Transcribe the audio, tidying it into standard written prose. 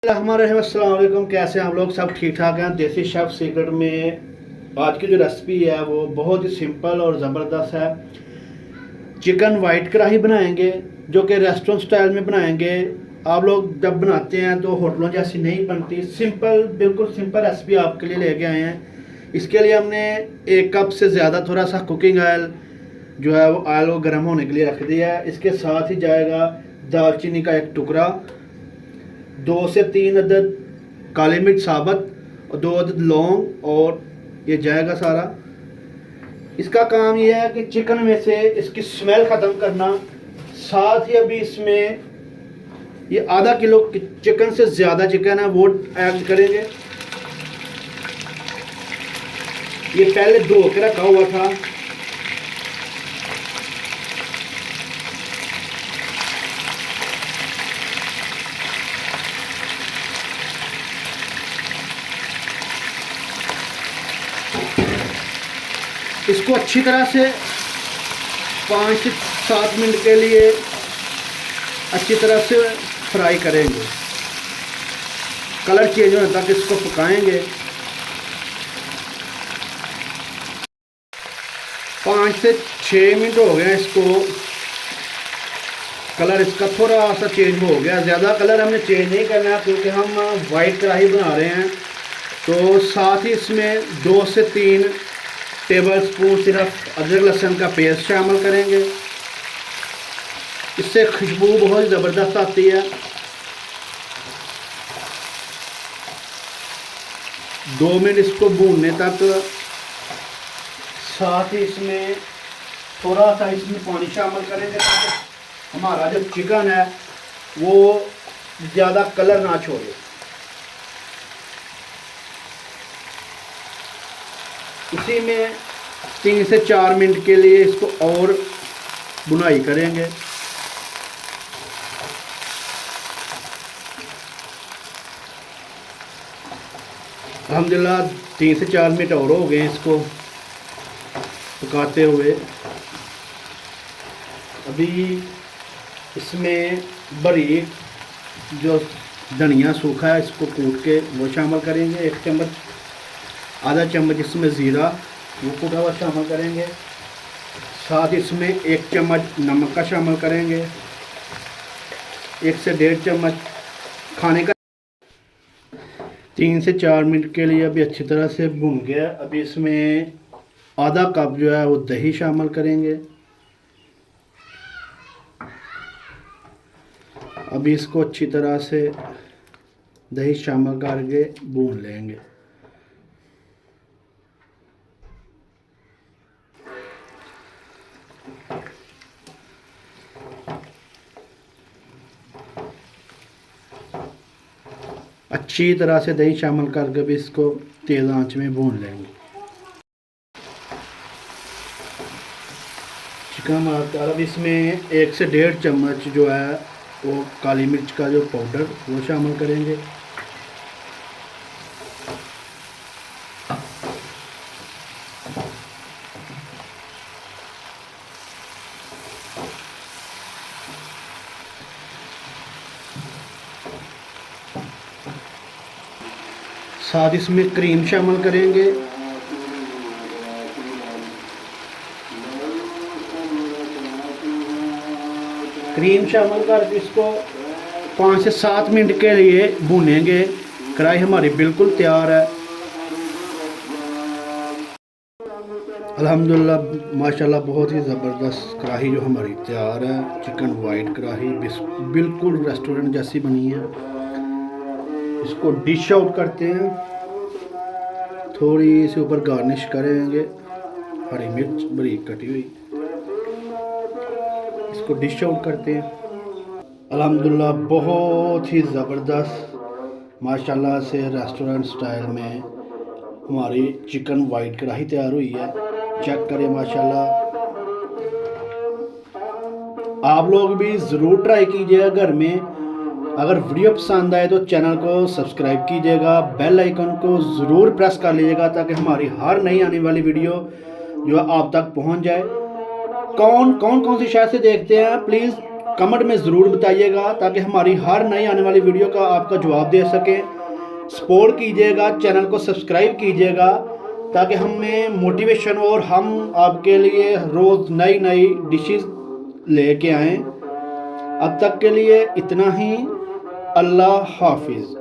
अस्सलाम वालेकुम। कैसे हैं आप लोग? सब ठीक ठाक हैं? देसी शेफ सीक्रेट में आज की जो रेसिपी है वो बहुत ही सिंपल और ज़बरदस्त है। चिकन वाइट कढ़ाई बनाएंगे जो कि रेस्टोरेंट स्टाइल में बनाएंगे। आप लोग जब बनाते हैं तो होटलों जैसी नहीं बनती, सिंपल, बिल्कुल सिंपल रेसिपी आपके लिए लेके आए हैं। इसके लिए हमने 1 कप से ज़्यादा थोड़ा सा कुकिंग ऑयल जो है वो ऑयल को गर्म होने के लिए रख दिया है। इसके साथ ही जाएगा दालचीनी का 1 टुकड़ा, 2 से 3 अदद काली मिर्च साबुत और 2 अदद लौंग, और ये जाएगा सारा। इसका काम ये है कि चिकन में से इसकी स्मेल ख़त्म करना। साथ ही अभी इसमें ये आधा किलो चिकन से ज़्यादा चिकन है वो ऐड करेंगे। ये पहले धो के रखा हुआ था। इसको अच्छी तरह से 5 से 7 मिनट के लिए अच्छी तरह से फ्राई करेंगे। कलर चेंज होने तक इसको पकाएंगे। 5 से 6 मिनट हो गए इसको। कलर इसका थोड़ा सा चेंज हो गया। ज़्यादा कलर हमने चेंज नहीं करना है क्योंकि हम वाइट कढ़ाई बना रहे हैं। तो साथ ही इसमें 2 से 3 टेबल स्पून सिर्फ अदरक लहसुन का पेस्ट शामिल करेंगे। इससे खुशबू बहुत ज़बरदस्त आती है। 2 मिनट इसको भूनने तक। साथ ही इसमें थोड़ा सा इसमें पानी शामिल करेंगे ताकि हमारा जो चिकन है वो ज़्यादा कलर ना छोड़े। इसी में 3 से 4 मिनट के लिए इसको और भुनाई करेंगे। अल्हम्दुलिल्लाह 3 से 4 मिनट और हो गए इसको पकाते हुए। अभी इसमें बारीक जो धनिया सूखा है इसको कूट के वो शामिल करेंगे। 1 चम्मच, आधा चम्मच इसमें ज़ीरा वो कूटा हुआ शामिल करेंगे। साथ इसमें 1 चम्मच नमक का शामिल करेंगे। 1 से 1.5 चम्मच खाने का। 3 से 4 मिनट के लिए अभी अच्छी तरह से भून गया। अभी इसमें आधा कप जो है वो दही शामिल करेंगे। अभी इसको अच्छी तरह से दही शामिल करके भून लेंगे। अच्छी तरह से दही शामिल करके भी इसको तेज़ आंच में भून लेंगे। चिकन अब इसमें 1 से 1.5 चम्मच जो है वो काली मिर्च का जो पाउडर वो शामिल करेंगे। साथ इसमें क्रीम शामिल करेंगे। क्रीम शामिल करके इसको 5 से 7 मिनट के लिए भूनेंगे। कढ़ाई हमारी बिल्कुल तैयार है। अल्हम्दुलिल्लाह माशाल्लाह बहुत ही ज़बरदस्त कढ़ाई जो हमारी तैयार है। चिकन वाइट कढ़ाई बिल्कुल रेस्टोरेंट जैसी बनी है। इसको डिश आउट करते हैं। थोड़ी सी ऊपर गार्निश करेंगे हरी मिर्च बारीक कटी हुई। इसको डिश आउट करते हैं। अल्हम्दुलिल्लाह बहुत ही ज़बरदस्त माशाल्लाह से रेस्टोरेंट स्टाइल में हमारी चिकन वाइट कढ़ाई तैयार हुई है। चेक करें माशाल्लाह। आप लोग भी ज़रूर ट्राई कीजिएगा घर में। अगर वीडियो पसंद आए तो चैनल को सब्सक्राइब कीजिएगा, बेल आइकन को ज़रूर प्रेस कर लीजिएगा ताकि हमारी हर नई आने वाली वीडियो जो है आप तक पहुंच जाए। कौन सी शहर से देखते हैं प्लीज़ कमेंट में ज़रूर बताइएगा ताकि हमारी हर नई आने वाली वीडियो का आपका जवाब दे सकें। सपोर्ट कीजिएगा, चैनल को सब्सक्राइब कीजिएगा ताकि हमें मोटिवेशन और हम आपके लिए रोज़ नई नई डिशेस लेके आएँ। अब तक के लिए इतना ही। अल्लाह हाफिज़।